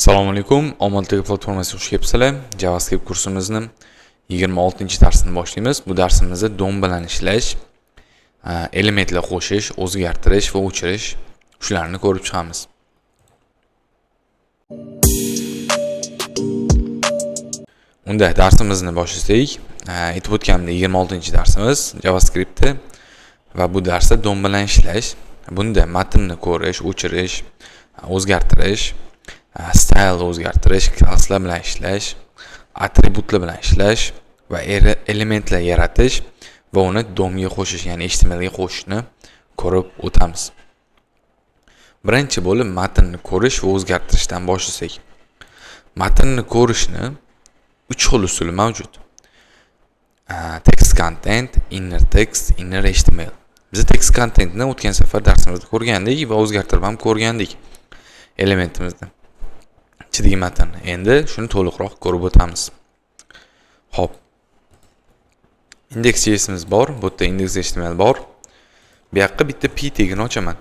Assalomu alaykum. Omadli platformasiga xush kelibsizlar. JavaScript kursimizni 26-darsini boshlaymiz. Bu darsimizda DOM bilan ishlash, elementlar qo'shish, o'zgartirish va o'chirish shularni ko'rib chiqamiz. Unda darsimizni boshlasak, aytib o'tganimdek 26-darsimiz JavaScriptda va bu darsda DOM bilan ishlash. Bunda matnni ko'rish, o'chirish, o'zgartirish, style o'zgartirish, klasslar bilan ishlash, attributlar bilan ishlash va elementlar yaratish va uni DOMga qo'shish, ya'ni HTML ga qo'shishni ko'rib o'tamiz. Birinchi bo'lib matnni ko'rish va o'zgartirishdan boshlasak. Matnni ko'rishni 3 xil usuli mavjud. Text content, inner text, inner HTML. Biz text contentni o'tgan safar darsimizda ko'rgandik va o'zgartirib ham ko'rgandik elementimizda. Ichidagi matn. Endi shuni to'liqroq ko'rib o'tamiz. Xo'p. Index.jsimiz bor, bu yerda index.html bor. Bu yoqqa bitta p tegini ochaman.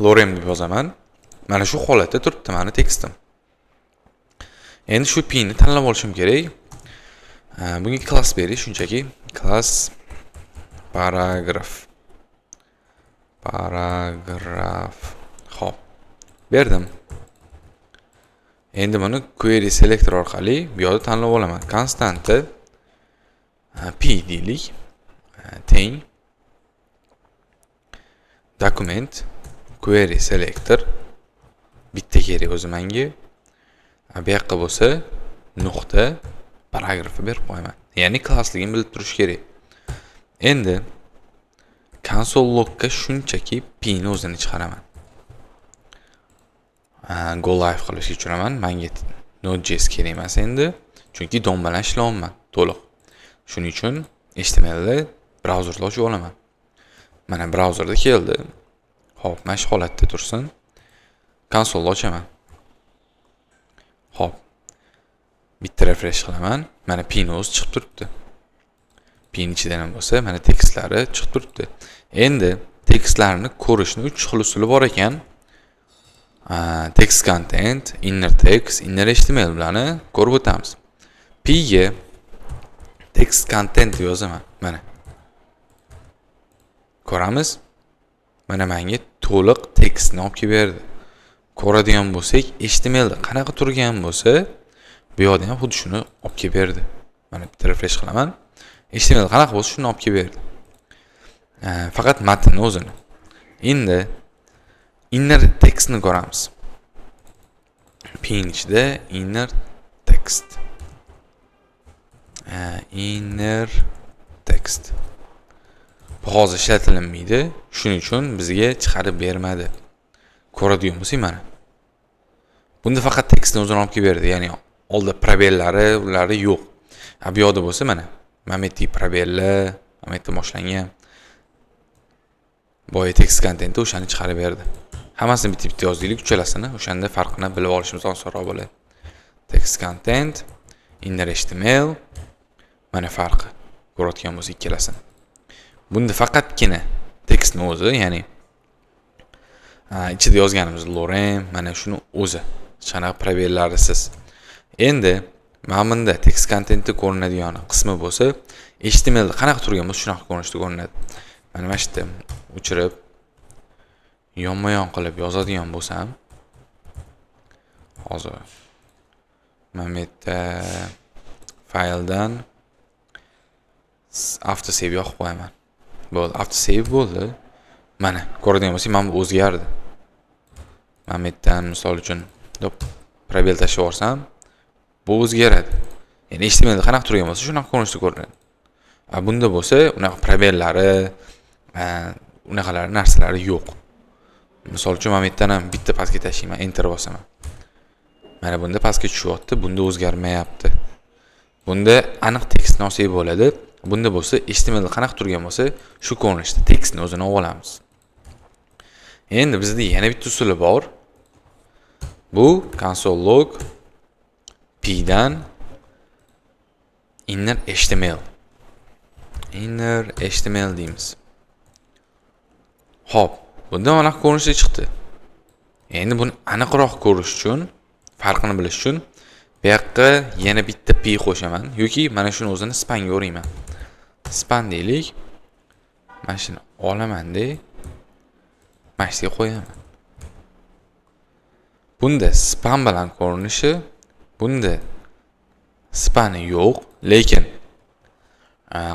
Lorem deb yozaman. Mana shu holatda turibdi meni tekstim. Endi shu p ni tanlab olishim kerak. Bunga class berish, shunchaki class paragraph. Xo'p. Berdim. Endi buni query selector orqali bu yerda tanlab olaman. Konstanta p deylik. Teng document query selector bitta kerak o'zi menga. Bu yoqqa bo'lsa nuqta paragraf berib qo'yaman. Ya'ni klassligini bilib turish kerak. Endi console logga shunchaki p ni o'zini chiqaraman. Go live qilishga tushiraman. Menga Node.js kerak emas endi, chunki DOM bilan ishlayapman to'liq. Shuning uchun HTML da brauzerda ochib olaman. Mana brauzerda keldi. Xo'p, mana shu holatda tursin. Konsolni ochaman. Xo'p. Bitta refresh qilaman. Mana p ni o'zi chiqib turibdi. P ni ichidan ham bo'lsa, mana tekstlari chiqib turibdi. Endi tekstlarni ko'rishni 3 xil usuli bor ekan. Text content, inner text, inner HTML bilan ko'rib o'tamiz. P ga text content deb yozaman. Mana. Ko'ramiz. Mana menga to'liq tekstni olib kelib berdi. Ko'radigan bo'lsak, HTML da qanaqa turgan bo'lsa, bu yerda ham xuddi shuni olib kelib berdi. Mana bitta refresh qilaman. HTML qanaqa bo'lsa, shuni olib kelib berdi. Faqat matnni o'zini. Endi inner textni ko'ramiz. P ni ichida inner text. Inner text. Bu hozir ishlatilmaydi. Shuning uchun bizga chiqarib bermadi. Ko'radigan bo'lsak mana. Bunda faqat tekstni o'zini olib kelib berdi. Ya'ni oldda probellari, ularni yo'q. Bu yerda bo'lsa mana. Momenti probellar, momenti boshlangan. Boya text contentni o'shani chiqarib berdi. Hammasini bitta-bitta yozdik, uchalasini, o'shanda farqini bilib olishimiz osonroq bo'ladi. Text content, inner HTML, mana farqi. Ko'rayotgan bo'lsa ikkalasini. Bunda faqatgina tekstni o'zi, ya'ni ichida yozganimiz lorem, mana shuni o'zi. Qanaqa probellarisiz. Endi mana bunda text contentni ko'rinadigan qismi bo'lsa, HTML qanaqa turgan bo'lsa, shunaqa ko'rinishda ko'rinadi. Mana mana shu yerda o'chirib yonma-yon qilib yozadigan bo'lsam, hozir mana bu yerda fayldan autosave yoqib qo'yaman. Bo'ldi, autosave bo'ldi. Mana ko'radigan bo'lsangiz, mana bu o'zgardi. Mana bu yerdan misol uchun probel tashlab yuborsam, bu o'zgaradi. Ya'ni HTML qanaqa turgan bo'lsa, shunaqa ko'rinishda ko'rinadi. Bunda bo'lsa, unaqa probellari, unaqalar narsalari yo'q. Misol uchun mana bu yerdan ham bitta pastga tashlayman, enter bosaman. Mana bunda pastga tushyapti, bunda o'zgarmayapti. Bunda aniq tekstni olsak bo'ladi. Bunda bo'lsa, HTML qanaqa turgan bo'lsa, shu ko'rinishda tekstni o'zini olamiz. Endi bizda yana bitta usuli bor. Bu console log p dan inner HTML. Inner HTML deymiz. Xo'p, bunda mana ko'rinishda chiqdi. Endi buni aniqroq ko'rish uchun, farqini bilish uchun bu yoqqa yana bitta pi qo'shaman yoki mana shuni o'zini spanga urayman. Span deylik. Mana shuni olaman-da, mana shu yerga qo'yaman. Bunda span bilan ko'rinishi, bunda spani yo'q, lekin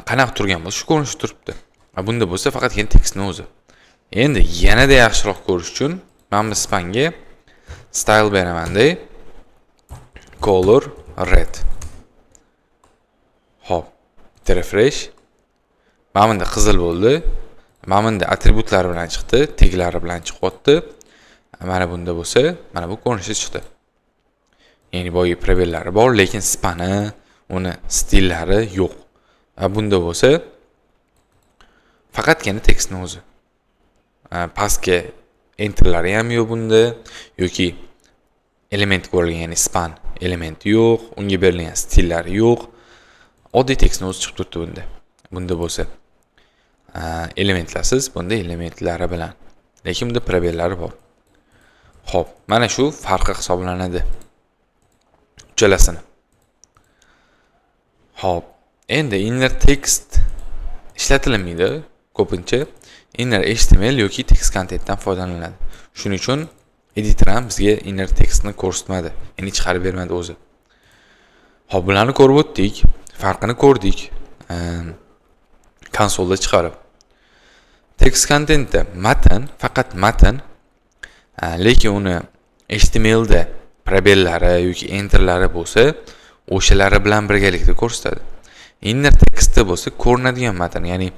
qanaqa turgan bo'lsa shu ko'rinishda turibdi. Bunda bo'lsa faqatgina tekstning o'zi. Endi yanada yaxshiroq ko'rish uchun men bu spanga style beraman-da. Color red. Hop, refresh. Mana bunda qizil bo'ldi. Mana bunda atributlari bilan chiqdi, teglari bilan chiqyapti. Mana bunda bo'lsa, mana bu ko'rinishda chiqdi. Ya'ni boyi probellari bor, lekin spani, uni stillari yo'q. Bunda bo'lsa faqatgina tekstning o'zi. Pastga enterlari ham yo'q bunda yoki element ko'rilgan, ya'ni span elementi yo'q, unga berilgan stillari yo'q. Oddiy tekstning o'zi chiqib turibdi bunda. Bunda bo'lsa elementlarsiz, bunda elementlari bilan. Lekin bunda probellari bor. Xo'p, mana shu farqi hisoblanadi. Uchalasini. Xo'p, endi inner text ishlatilmaydi ko'pincha. Inner HTML yoki text contentdan foydalaniladi. Shuning uchun editor ham bizga inner textni ko'rsatmadi, ya'ni chiqarib bermadi o'zi. Xo'p, bularni ko'rib o'tdik, farqini ko'rdik. Konsolda chiqarib. Text contentda matn, faqat matn, lekin uni HTML da probellari yoki enterlari bo'lsa, o'shalari bilan birgalikda ko'rsatadi. Inner textda bo'lsa ko'rinadigan matn, ya'ni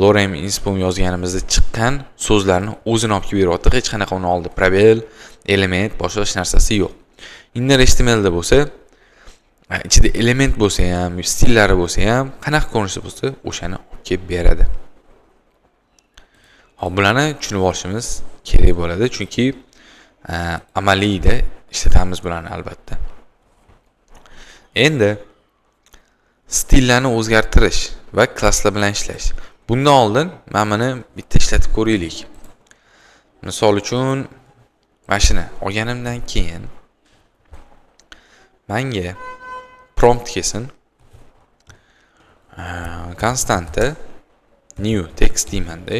Lorem Ipsum yozganimizda chiqqan so'zlarni o'zini olib kelib beryapti. Hech qanaqa uni oldi probel, element, boshqa hech narsasi yo'q. Inner HTML da bo'lsa, ichida element bo'lsa ham, stillari bo'lsa ham, qanaqa ko'rinishda bo'lsa, o'shani olib kelib beradi. Hop, bularni tushunib olishimiz kerak bo'ladi, chunki amaliyda ishlatamiz bularni albatta. Endi stillarni o'zgartirish va klasslar bilan ishlash. Bundan oldin men buni bitta ishlatib ko'raylik. Misol uchun mana shuni olganimdan keyin menga prompt kelsin. Konstanta new text deyman-da.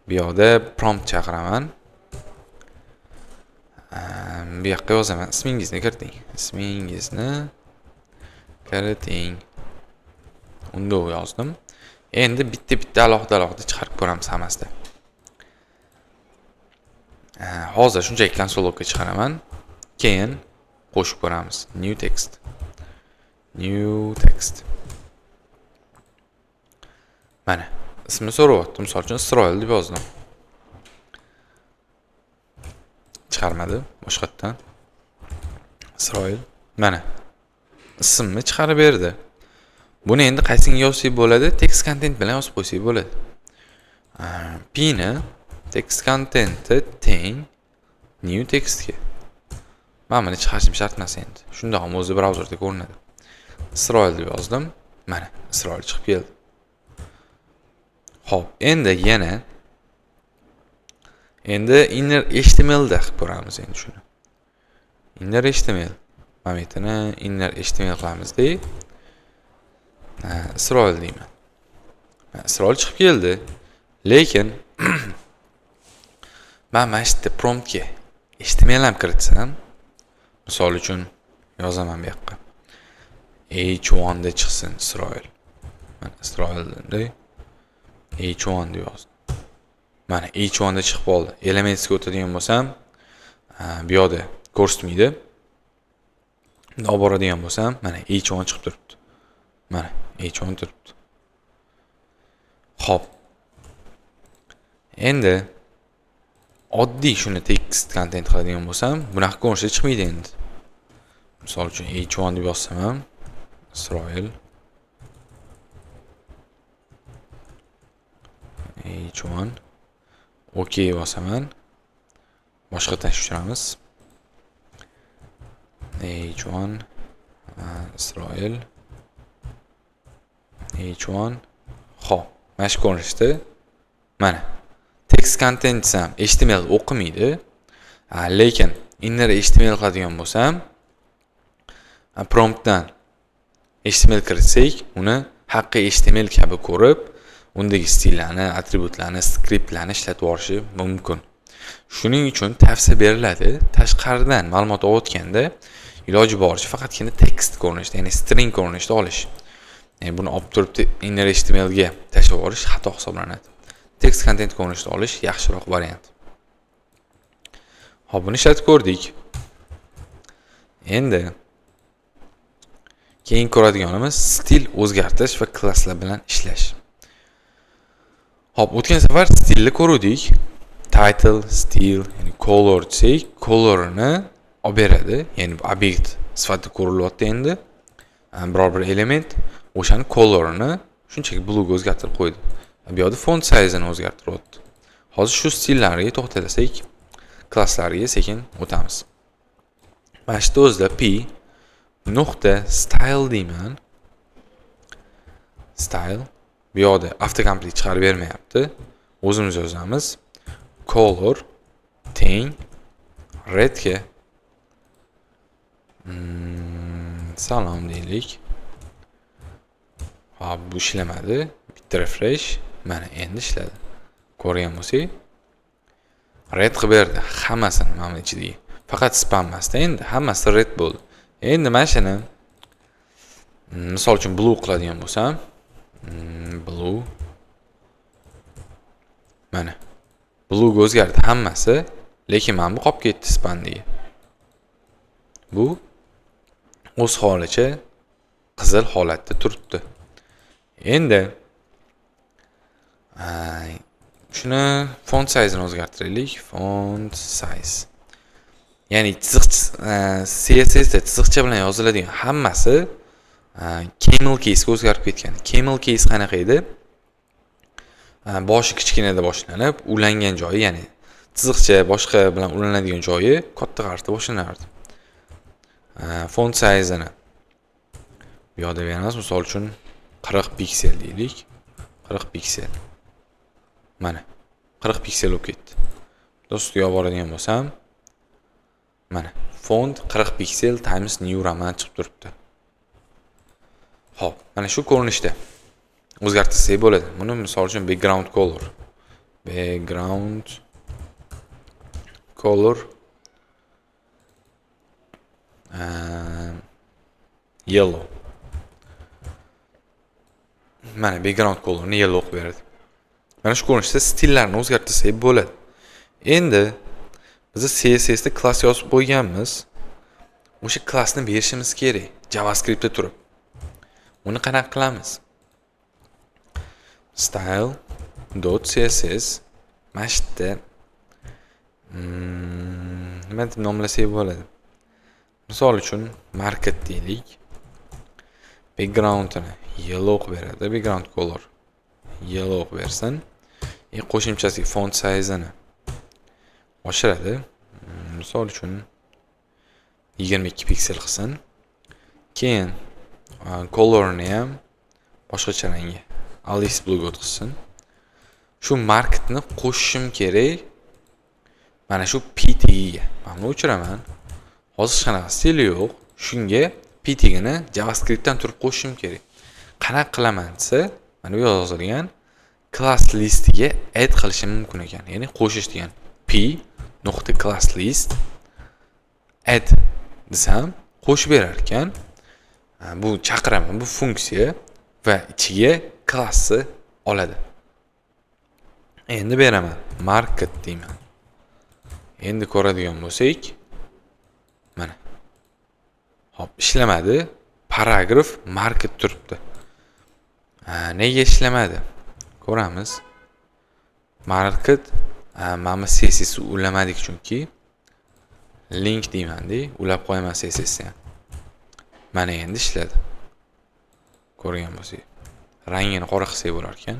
Bu yoqda prompt chaqiraman. Bu yoqqa yozaman. Ismingizni kiriting. Ismingizni kiriting. Unda yozdim. Endi bitta alohida chiqarib ko'ramiz hammasida. Hozir shunchaki konsolga chiqaraman. Keyin qo'shib ko'ramiz. New text. New text. Mana ismini so'rayapti. Misol uchun Isroil deb yozdim. Chiqarmadi boshqatdan. Isroil. Mana ismni chiqarib berdi. Buni endi qaysiga yozsak bo'ladi? Text content bilan yozib qo'ysak bo'ladi. P ni text content teng new textga. Men buni chiqarishim shart emas endi. Shunda ham o'zi brauzerda ko'rinadi. Isroil deb yozdim. Mana Isroil chiqib keldi. Xo'p, endi inner HTML da qilib ko'ramiz endi shuni. Inner HTML. Mametini inner HTML qilamiz-da. Isroil deyman. Isroil chiqib keldi. Lekin men mana shu promptga HTML ham kiritsam, misol uchun yozaman bu yoqqa. H1 da chiqsin Isroil. Mana Isroilda H1 deb yozdim. Mana H1 da chiqib qoldi. Elementsga o'tadigan bo'lsam, bu yoqda ko'rsatmaydi. Olib boradigan bo'lsam, mana H1 chiqib turibdi. Mana H1 turibdi. Xo'p. Endi oddiy shuni text content qiladigan bo'lsam, bunaqa ko'rinishda chiqmaydi endi. Misol uchun H1 deb yozsam ham Isroil H1 OK bosaman. Boshqa tashtiramiz. H1 Isroil H1 Xo'p, mana shu ko'rinishda mana text content ham HTML o'qimaydi, Lekin inner HTML qiladigan bo'lsam, promptdan HTML kiritsak, uni haqiqiy HTML kabi ko'rib, undagi stillarni, atributlarni, skriptlarni ishlatib yuborishi mumkin. Shuning uchun tavsiya beriladi, tashqaridan ma'lumot olayotganda iloji boricha faqatgina tekst ko'rinishida, ya'ni string ko'rinishida olish. Ya'ni buni olib turib inner HTML ga tashlab yuborish xato hisoblanadi. Text content ko'rinishida olish yaxshiroq variant. Hop, buni ishlatib ko'rdik. Endi keyin ko'radiganimiz stil o'zgartirish va klasslar bilan ishlash. Hop, o'tgan safar stilni ko'rdik. Title, stil, ya'ni color desak, colorni olib beradi, ya'ni obyekt sifatida ko'rilyapti endi. Biror bir element o'shani colorni shunchaki blue ga o'zgartirib qo'ydi. Bu yerda font size-ni o'zgartiryapti. Hozir shu stillarga to'xtalasak, klasslarga sekin o'tamiz. Mana shu o'zida p nuqta style deyman. Style bu yerda autocomplete chiqarib bermayapti. O'zimiz yozamiz. Color teng red ga salom deylik. Hop, bu ishlamadi. Bitta refresh. Mana endi ishladi. Ko'rgan bo'lsak, red qilib berdi hammasini mana ichidagi. Faqat spam emasda, endi hammasi red bo'ldi. Endi mana shuni misol uchun blue qiladigan bo'lsam, blue mana blue ga o'zgardi hammasi, lekin mana bu qolib ketdi spandagi. Bu o'z holicha qizil holatda turibdi. Endi shuni font size-ni o'zgartiraylik. Font size. Ya'ni CSS da chiziqcha bilan yoziladigan hammasi camel case ga o'zgarib ketgan. Camel case qanaqa edi? Boshi kichkinada boshlanib, ulangan joyi, ya'ni chiziqcha boshqa bilan ulanadigan joyi katta harfda boshlanardi. Font size-ni bu yerda beramiz. Misol uchun 40 piksel deylik. 40 piksel. Mana 40 piksel bo'lib ketdi. Do'stiga olib boradigan bo'lsam, mana font 40 piksel times new roman chiqib turibdi. Xo'p, mana shu ko'rinishda o'zgartirsak bo'ladi. Buni misol uchun background color. Background color yellow. Mana background colorni yellow qilib beradi. Mana shu ko'rinishda stillarni o'zgartirsak bo'ladi. Endi biz CSS da klass yozib qo'yganmiz. O'sha klassni berishimiz kerak JavaScript da turib. Uni qanaqa qilamiz? style.css mashta nima deb nomlasak bo'ladi? Misol uchun market deylik. Background'ini yellow qilib beradi. Background color yellow qilib bersin. Qo'shimchasiga font size-ni oshiradi. Misol uchun 22 piksel qilsin. Keyin colorni ham boshqacha rangga Alice Blue ga o'tkazsin. Shu marketni qo'shishim kerak. Mana shu p tagiga. Mana o'chiraman. Hozir hech qanaqa stil yo'q. Shunga p tagini JavaScriptdan turib qo'shishim kerak. Qanaqa qilaman desa, mana bu yozilgan class listiga add qilishim mumkin ekan. Ya'ni qo'shish degan. p.class list add desam qo'shib berar ekan. Bu chaqiraman, bu funksiya va ichiga klassni oladi. Endi beraman. Market deyman. Endi ko'radigan bo'lsak, mana. Hop, ishlamadi. Paragraf market turibdi. Nega ishlamadi? Ko'ramiz. Market mana CSS ulamadik chunki link deyman-da, ulab qo'yaman CSS-ni. Mana endi ishladi. Ko'rgan bo'lsangiz. Rangini qora qilsak bo'lar ekan.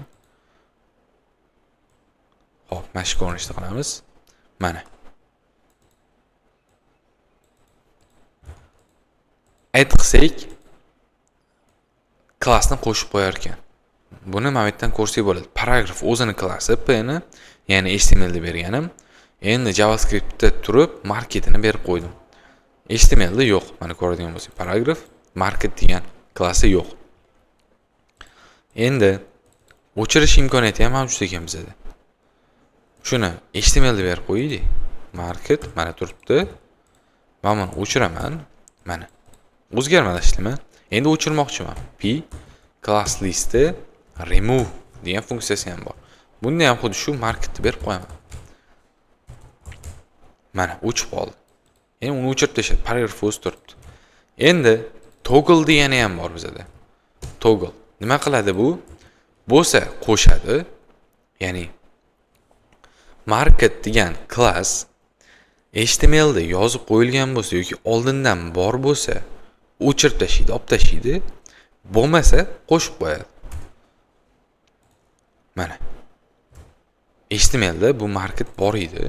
Xo'p, mana shu ko'rinishda qilamiz. Mana. Add qilsak klassni qo'shib qo'yar ekan. Buni mana bu yerdan ko'rsak bo'ladi. Paragraf o'zini klassi p ni, ya'ni HTML deb berganim, Endi JavaScriptda turib marketini berib qo'ydim. HTMLda yo'q. Mana ko'radigan bo'lsangiz, paragraf market degan klassi yo'q. Endi o'chirish imkoniyati ham mavjud ekan bizda. Shuni HTMLda berib qo'yaylik. Market mana turibdi. Men buni o'chiraman. Mana o'zgarmashdimi? Endi o'chirmoqchiman. P class list'i remove degan funksiyasi ham bor. Bunda ham xuddi shu marketni berib qo'yaman. Mana o'chib qoldi. Endi uni o'chirib tashlab paragraf o'z turibdi. Endi toggle degani ham bor bizda. Toggle. Nima qiladi bu? Bo'lsa qo'shadi. Ya'ni market degan class HTML da yozib qo'yilgan bo'lsa yoki oldindan bor bo'lsa, o'chirib tashlaydi, olib tashlaydi. Bo'lmasa qo'shib qo'yadi. Mana HTML da bu market bor edi.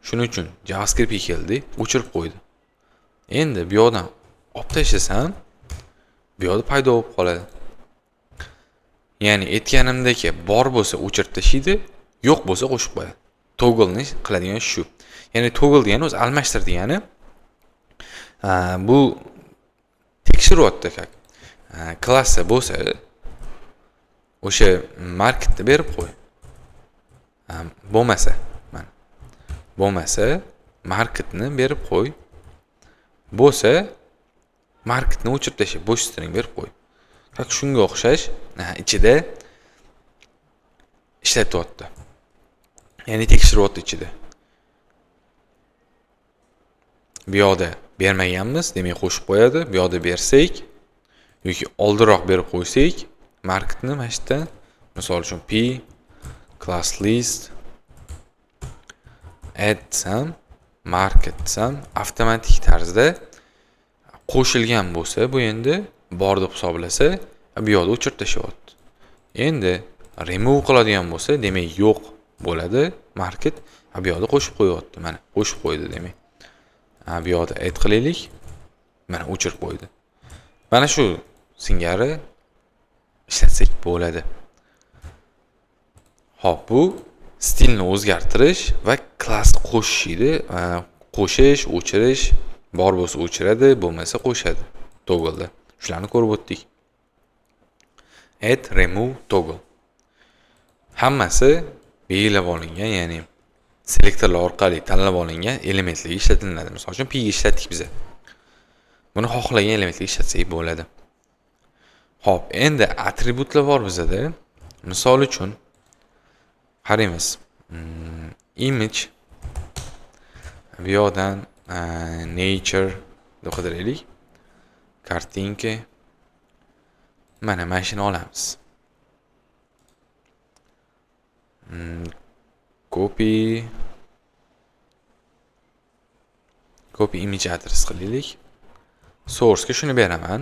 Shuning uchun JavaScript ga keldi, o'chirib qo'ydi. Endi bu yoqdan olib tashlasam, bu yoqda paydo bo'lib qoladi. Ya'ni aytganimdagi bor bo'lsa o'chirib tashlaydi, yo'q bo'lsa qo'shib qo'yadi. Toggle qiladigan shu. Ya'ni toggle degani o'zi almashtir degani. Bu tekshiryapti как. Klassi bo'lsa o'sha marketni berib qo'y. Bo'lmasa, mana. Bo'lmasa marketni berib qo'y. Bo'lsa marketni o'chirib tashlab, bo'sh string berib qo'y. Как shunga o'xshash, ichida ishlatyapti. Ya'ni tekshiryapti ichida. Bu yoqda bermaganmiz, demak qo'shib qo'yadi. Bu yoqda bersak yoki oldinroq berib qo'ysak, marketni mana shu yerdan, misol uchun p class list add sam market sam avtomatik tarzda qo'shilgan bo'lsa, bu endi bor deb hisoblasa, bu yoqda o'chirib tashlayapti. Endi remove qiladigan bo'lsa, demak yo'q bo'ladi market. Bu yoqda qo'shib qo'yapti. Mana qo'shib qo'ydi demak. Bu yoqda add qilaylik. Mana o'chirib qo'ydi. Mana shu singari ishlatsak bo'ladi. Xo'p, bu stilni o'zgartirish va klass qo'shish edi. Qo'shish, o'chirish, bor bo'lsa o'chiradi, bo'lmasa qo'shadi. Toggle'da. Shularni ko'rib o'tdik. Add, remove, toggle. Hammasi belgilab olingan, ya'ni selektorlar orqali tanlab olingan elementlarga ishlatiladi. Misol uchun p ga ishlatdik biz. Buni xohlagan elementlarga ishlatsak bo'ladi. Xo'p, endi atributlar bor bizda. Misol uchun qaraymiz. Image bu yoqdan nature deb qidiraylik. Kartinka. Mana shuni olamiz. Copy image address qilaylik. Source ga shuni beraman.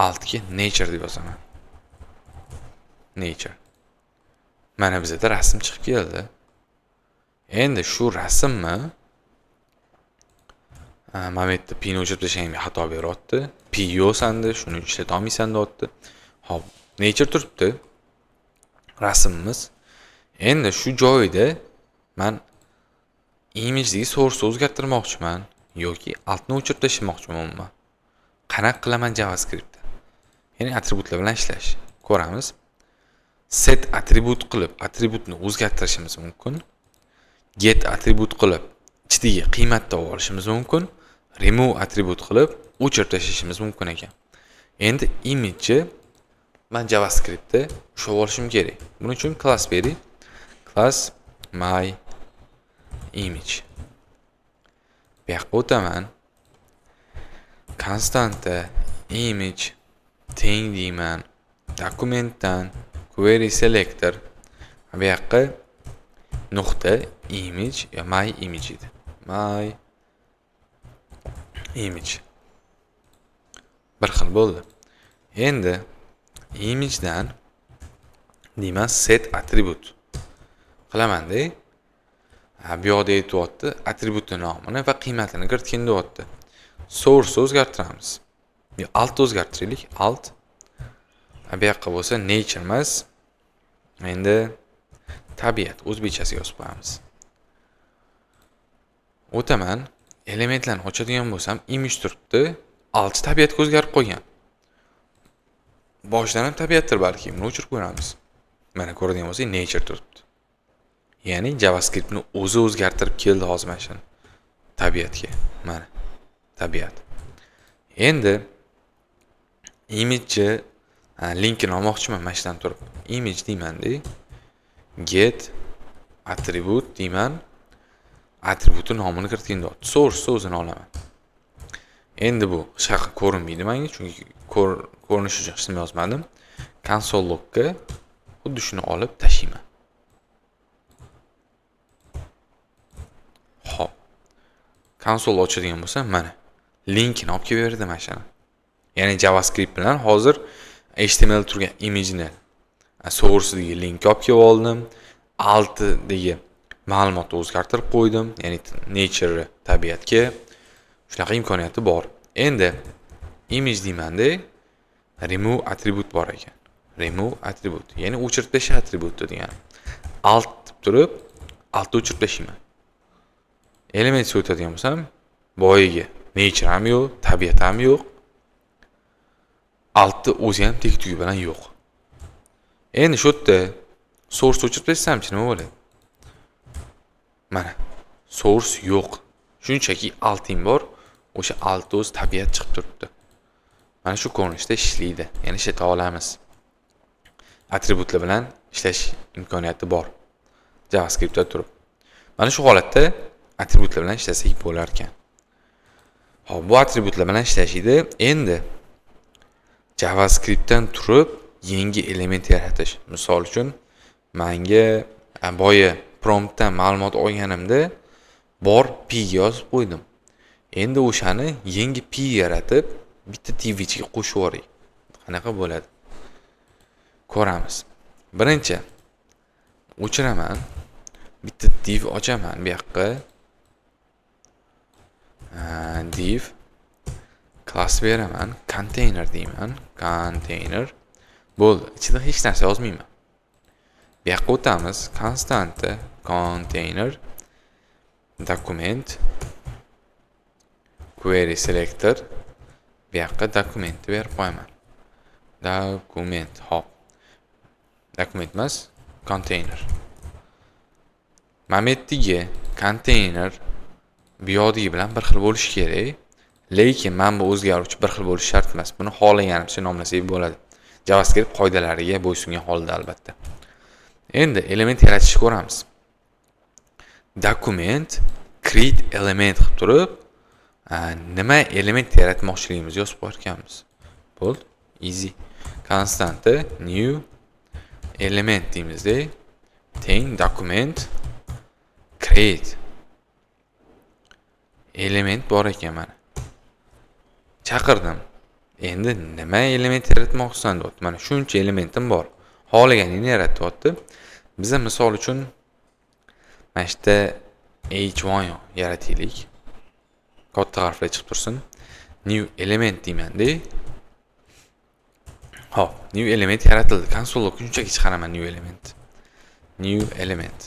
Alt ga nature deb yozaman. Nature. Mana bizda rasm chiqib keldi. Endi shu rasmni momentda p ni o'chirib tashlaganga xato beryapti. P yo'q sanda, shuni ishlata olmaysan deyapti. Xo'p, nature turibdi. Rasmimiz. Endi shu joyida men image dagi source o'zgartirmoqchiman yoki altni o'chirib tashlamoqchiman. Qanaqa qilaman JavaScriptda? Ya'ni atributlar bilan ishlash. Ko'ramiz. Set atribut qilib atributni o'zgartirishimiz mumkin. Get atribut qilib ichidagi qiymatni olishimiz mumkin. Remove atribut qilib o'chirib tashlashimiz mumkin ekan. Endi image men JavaScriptda ushlab olishim kerak. Buning uchun class bering. Class my image. Bu yoqqa o'taman. Constanta image teng deyman. Dokumentdan query selector. Bu yoqqa nuqta image ya my image edi. My image. Bir xil bo'ldi. Endi image dan deyman set attribute qilaman-da. Bu yoqda aytyapti attribut nomini va qiymatini kiritgin deyapti. Source o'zgartiramiz. Alt o'zgartiraylik. Alt. Bu yoqqa bo'lsa nature emas. Endi tabiat o'zbekchasiga yozib qo'yamiz. O'taman, elementlarni ochadigan bo'lsam, image turibdi, alti tabiatga o'zgarib qo'ygan. Boshidan ham tabiatdir balki, buni o'chirib qo'yamiz. Mana ko'radigan bo'lsangiz, nature turibdi. Ya'ni JavaScriptni o'zi o'zgartirib keldi hozir mana shuni. Tabiatga. Mana tabiat. Endi image linkini olmoqchiman mana shundan turib. Image deyman-da. Get attribute deyman. Attribute nomini kiritganda source o'zini olaman. Endi bu hech qanaqa ko'rinmaydi menga, chunki ko'rinishi uchun ismini yozmadim. Console logga xuddi shuni olib tashlayman. Xo'p. Console ochadigan bo'lsam, mana linkini olib kelib berdi mana shuni. Ya'ni JavaScript bilan hozir HTML turgan imageni source'dagi link olib kelib oldim. Altidagi ma'lumotni o'zgartirib qo'ydim, ya'ni nature tabiatga. Shunaqa imkoniyati bor. Endi image deyman-da, remove attribute bor ekan. Remove attribute, ya'ni o'chirib tashlash attribute degani. Alt deb turib, altni o'chirib tashlayman. Element o'tadigan bo'lsam, boyiga nature ham yo'q, tabiat ham yo'q. Altni o'zi ham tek tugi bilan yo'q. Endi shu yerda source o'chirib tashlamchi nima bo'ladi? Mana source yo'q. Shunchaki alting bor, o'sha alt o'z tabiat chiqib turibdi. Mana shu ko'rinishda ishlaydi, ya'ni ishlata olamiz. Attributlar bilan ishlash imkoniyati bor JavaScriptda turib. Mana shu holatda attributlar bilan ishlasak bo'lar ekan. Xo'p, bu attributlar bilan ishlashida endi JavaScriptdan turib yangi element yaratish. Misol uchun, menga boya promptdan ma'lumot olganimda bor p ga yozib qo'ydim. Endi o'shani yangi p yaratib, bitta div ichiga qo'shib yuboray. Qanaqa bo'ladi? Ko'ramiz. Birinchi o'chiraman. Bitta div ochaman bu yoqqa. Div class beraman, container deyman, container. Bo'ldi, ichida hech narsa yozmayman. Bu yoqqa o'tamiz, constante container document query selector. Bu yoqqa dokumentni berib qo'yaman. Dokument, hop. Dokument emas, container. Mametdagi container bu yodigi bilan bir xil bo'lishi kerak. Lekin men bu o'zgaruvchi bir xil bo'lishi shart emas. Buni xohlaganimcha nomlasak bo'ladi. JavaScript qoidalariga bo'ysungan holda albatta. Endi element yaratishni ko'ramiz. Document create element qilib turib, nima element yaratmoqchiligimizni yozib qo'yarkanmiz. Bo'ldi, easy. Constante new element deymizda, teng document create element bor ekan mana. Chaqirdim. Endi nima element yaratmoqchisan deyapti. Mana shuncha elementim bor. Xohlaganingni yaratyapti. Biz misol uchun mana shunda h1 yarataylik. Katta harflar chiqib tursin. New element deyman-da. Hop, new element yaratildi. Konsolga shunchaki chiqaraman new element. New element.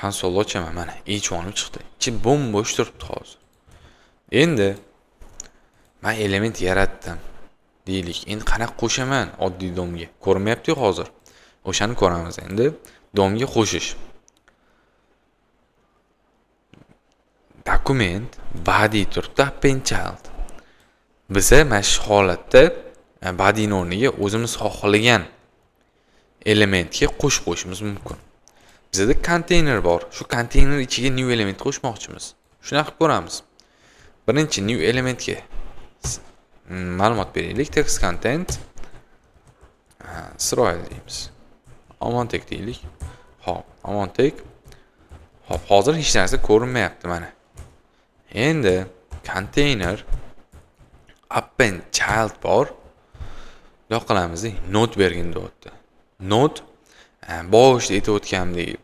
Konsolni ochaman mana h1 chiqdi. Ichi bo'm-bo'sh turibdi hozir. Endi men element yaratdim deylik. Endi qanaqa qo'shaman oddiy domga? Ko'rinmayapti-ku hozir. O'shani ko'ramiz endi. Domga qo'shish. Document body turibdi, append child. Biz mana shu holatda body'ning o'rniga o'zimiz xohlagan elementga qo'shib qo'yishimiz mumkin. Bizda container bor. Shu konteyner ichiga new element qo'shmoqchimiz. Shuni qilib ko'ramiz. Birinchi new elementga ma'lumot beraylik. Text content Isroil deymiz. Amontek deylik. Hop, Amontek. Hop, hozir hech narsa ko'rinmayapti mana. Endi container append child bor. Buyoq qilamiz, node bergin deyapti. Node boshida aytayotganimdek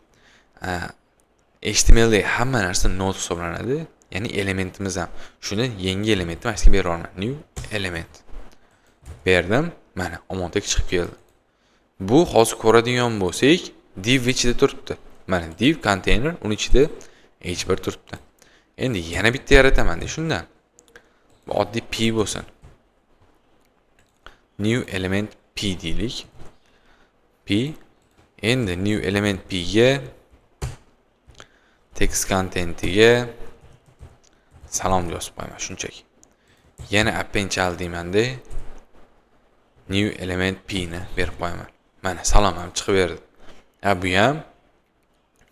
HTML da hamma narsa node hisoblanadi. Ya'ni elementimiz ham. Shuni yangi elementni mana shunga beraman. New element. Berdim. Mana Amontek chiqib keldi. Bu hozir ko'radigan bo'lsak, div ichida turibdi. Mana div container, uning ichida H1 turibdi. Endi yana bitta yarataman-da shundan. Bu oddiy p bo'lsin. New element p deylik. P. Endi new element p ga text contentiga salom yozib qo'yaman shunchaki. Yana append child deyman-da. New element p ni berib qo'yaman. Mana salom ham chiqib berdi. Bu ham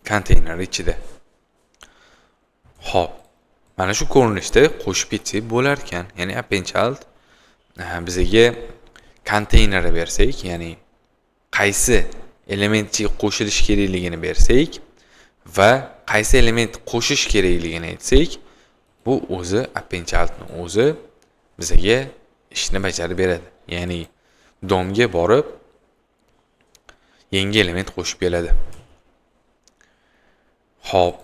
konteyner ichida. Xo'p. Mana shu ko'rinishda qo'shib ketsak bo'lar ekan. Ya'ni append child bizga konteyner bersak, ya'ni qaysi elementga qo'shilish kerakligini bersak va qaysi element qo'shish kerakligini aytsak, bu o'zi append childning o'zi bizga ishni bajarib beradi. Ya'ni domga borib yangi element qo'shib keladi. Xo'p.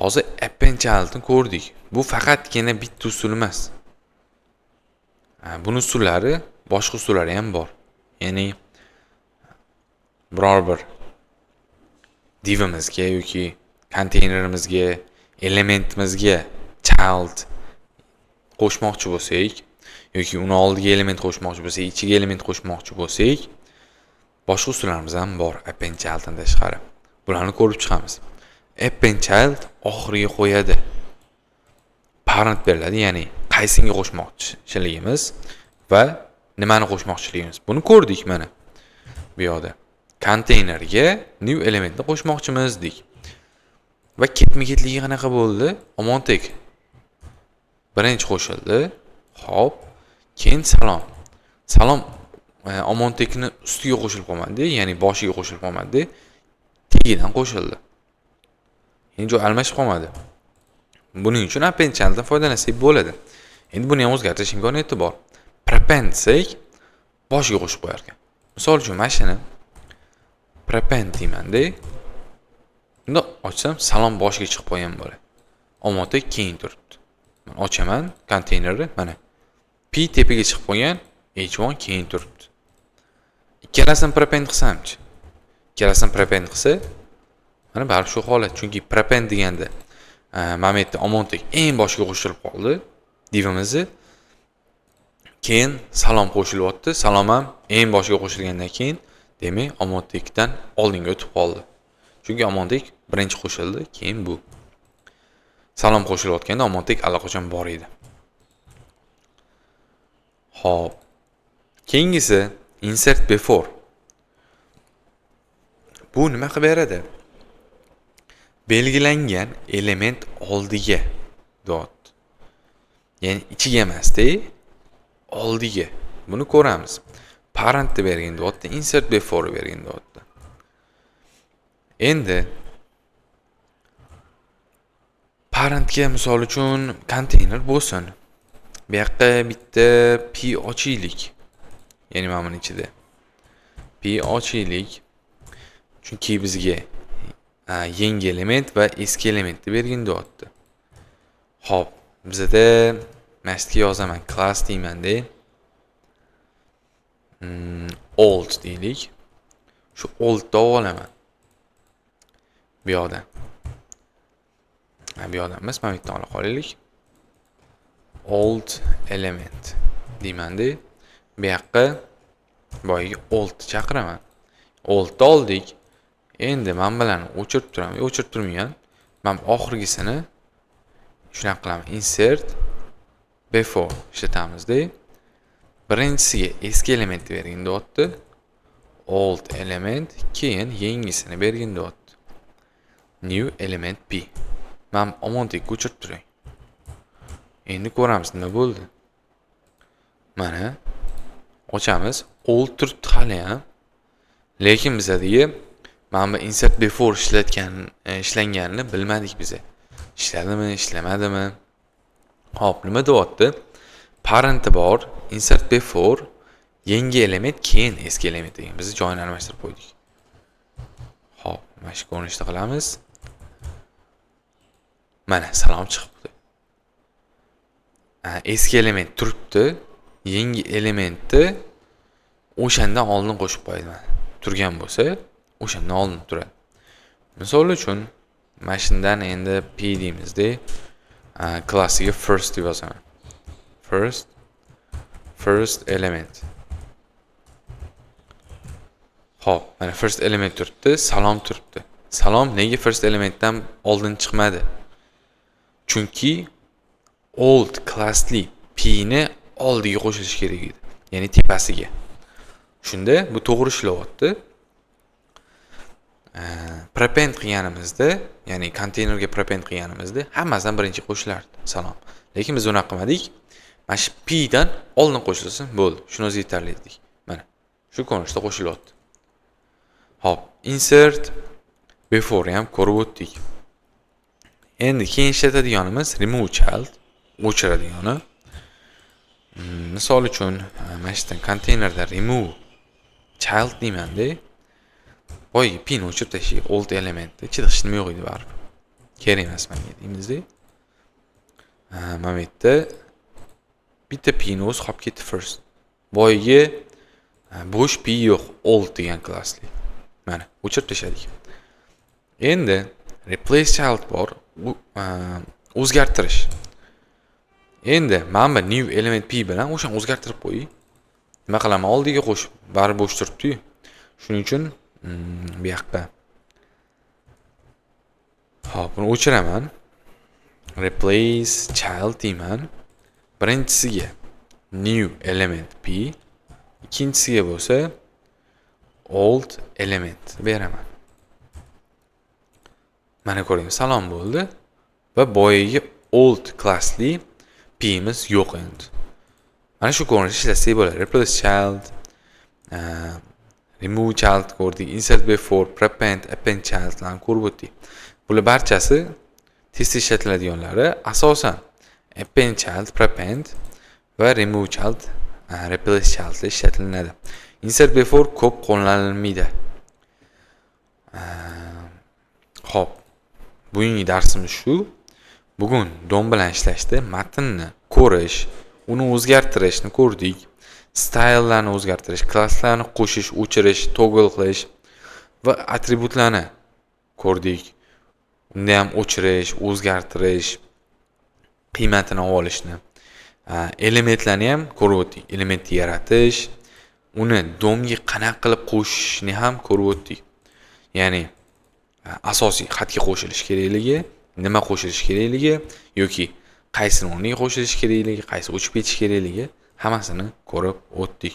Hozir append childni ko'rdik. Bu faqatgina bitta usul emas. Buni usullari, boshqa usullari ham bor. Ya'ni biror bir divimizga yoki konteynerimizga, elementimizga child qo'shmoqchi bo'lsak, yoki uni oldiga element qo'shmoqchi bo'lsak, ichiga element qo'shmoqchi bo'lsak, boshqa usullarimiz ham bor append childdan tashqari. Bularni ko'rib chiqamiz. Append child oxiriga qo'yadi. Parent beriladi, ya'ni qaysinga qo'shmoqchiligimiz va nimani qo'shmoqchiligimiz. Buni ko'rdik mana. Bu yoqda konteynerga new elementni qo'shmoqchimiz dik. Va ketma-ketligi qanaqa bo'ldi? Omontek birinchi qo'shildi. Xo'p, keyin salom. Salom omontekni ustiga qo'shilib qolmadi, ya'ni boshiga qo'shilib qolmadi. Tagidan qo'shildi. Endi joy almashib qolmadi. Buning uchun append childdan foydalansak bo'ladi. Endi buni ham o'zgartirish imkoniyati bor. Prepend desak, boshiga qo'shib qo'yar ekan. Misol uchun mashina prepend deyman-da. Unda ochsam salom boshiga chiqib qo'ygan bo'ladi. Omontek keyin turibdi. Men ochaman konteynerni, mana p tepaga chiqib qo'ygan, h1 keyin turibdi. Ikkalasini prepend qilsamchi? Ikkalasini prepend qilsa, mana baribir shu holat. Chunki prepend deganda mana bu yerda omontek eng boshiga qo'shilib qoldi divimizni. Keyin salom qo'shilyapti. Salom ham eng boshiga qo'shilgandan keyin, demak, omontekdan oldinga o'tib qoldi. Chunki omontek birinchi qo'shildi, keyin bu. Salom qo'shilayotganda omontek allaqachon bor edi. Xo'p. Keyingisi insert before. Bu nima qilib beradi? Belgilangan element oldiga dot. Ya'ni ichiga emas-da, oldiga. Buni ko'ramiz. Parent deb bergan dotda, insert before bergan dotda. Endi parentga misol uchun konteyner bo'lsin. Bu yoqqa bitta p ochaylik. Ya'ni mana buning ichida p ochaylik. Chunki bizga yangi element va eski elementni bergan dotda. Xo'p, bizda mastga yozaman, class deyman-da. Old deylik. Shu oldni olaman. Bu yoqdan. Bu yoqdan emas, mana bu yerdan ola qolaylik. Old element deyman-da. Bu yoqqa boyagi old chaqiraman. Oldni oldik. Endi men bilan o'chirib turaman. O'chirib turmayman. Men oxirgisini shunaqa qilaman. Insert before ishlatamiz-da. Birinchisiga eski element bergin dotdi. Old element, keyin yangisini bergin dotdi. New element p. Men omontek o'chirib turay. Endi ko'ramiz nima bo'ldi. Mana ochamiz. Old turibdi hali ham. Lekin bizadagi mana bu insert before ishlanganini bilmadik biz. Ishladimi, ishlamadimi? Xo'p, nima deyapti? Parent bor, insert before, yangi element keyin eski element degan. Biz joyini almashtirib qo'ydik. Xo'p, mana shu ko'rinishda qilamiz. Mana salom chiqibdi. Eski element turibdi, yangi elementni o'shandan oldin qo'shib qo'ydim. Turgan bo'lsa, o'shandan oldin turadi. Misol uchun Mana shundan endi p deymizda, klassiga first deb yozaman. First element. Xo'p, mana first element turibdi, salom turibdi. Salom nega first elementdan oldin chiqmadi? Chunki old classli p ni oldiga qo'shilishi kerak edi, ya'ni tepasiga. Shunda bu to'g'ri ishlayapti. Prepend qilganimizda, ya'ni konteynerga prepend qilganimizda hammasidan birinchi qo'shilardi salom. Lekin biz unaqa qilmadik. Mana shu p dan oldin qo'shilsin, bo'ldi. Shuni o'zi yetarli dedik. Mana shu ko'rinishda qo'shilyapti. Hop, insert before ham ko'rib o'tdik. Endi keyin ishlatadiganimiz remove child, o'chiradigani. Misol uchun, mana shundan konteynerda remove child deymanda, boyagi p ni o'chirib tashlaydi, old elementda ichida hech nima yo'q edi baribir. Kerak emas menga deymizda. Mana bu yerda bitta p ni o'zi qolib ketdi first. Boyagi bo'sh p yo'q, old degan klassli. Mana o'chirib tashladik. Endi replace child bor, o'zgartirish. Endi mana bu new element p bilan o'shani o'zgartirib qo'ying. Nima qilaman? Oldiga qo'shib, bari bo'sh turibdi-yu. Shuning uchun bu yoqqa. Hop, buni o'chiraman. Replace child deyman. Birinchisiga new element p, ikkinchisiga bo'lsa old element beraman. Mana ko'ring, salom bo'ldi va boyagi old classli p imiz yo'q endi. Mana shu ko'rinishda ishlasak bo'ladi. Replace child, remove child ko'rdik, insert before, prepend, append child bilan ko'rib o'tdik. Bular barchasi tez ishlatiladiganlari asosan append child, prepend va remove child, replace child ishlatilinadi. Insert before ko'p qo'llanilmaydi. Xo'p, bugungi darsimiz shu. Bugun DOM bilan ishlashda matnni ko'rish, uni o'zgartirishni ko'rdik. Stylelarni o'zgartirish, klasslarni qo'shish, o'chirish, toggle qilish va atributlarni ko'rdik. Unda ham o'chirish, o'zgartirish, qiymatini olishni. Elementlarni ham ko'rib o'tdik. Elementni yaratish, uni DOMga qanaqa qilib qo'shishni ham ko'rib o'tdik. Ya'ni asosiy xatga qo'shilish kerakligi, nima qo'shilish kerakligi yoki qaysi o'rniga qo'shilish kerakligi, qaysi o'chib ketish kerakligi hammasini ko'rib o'tdik.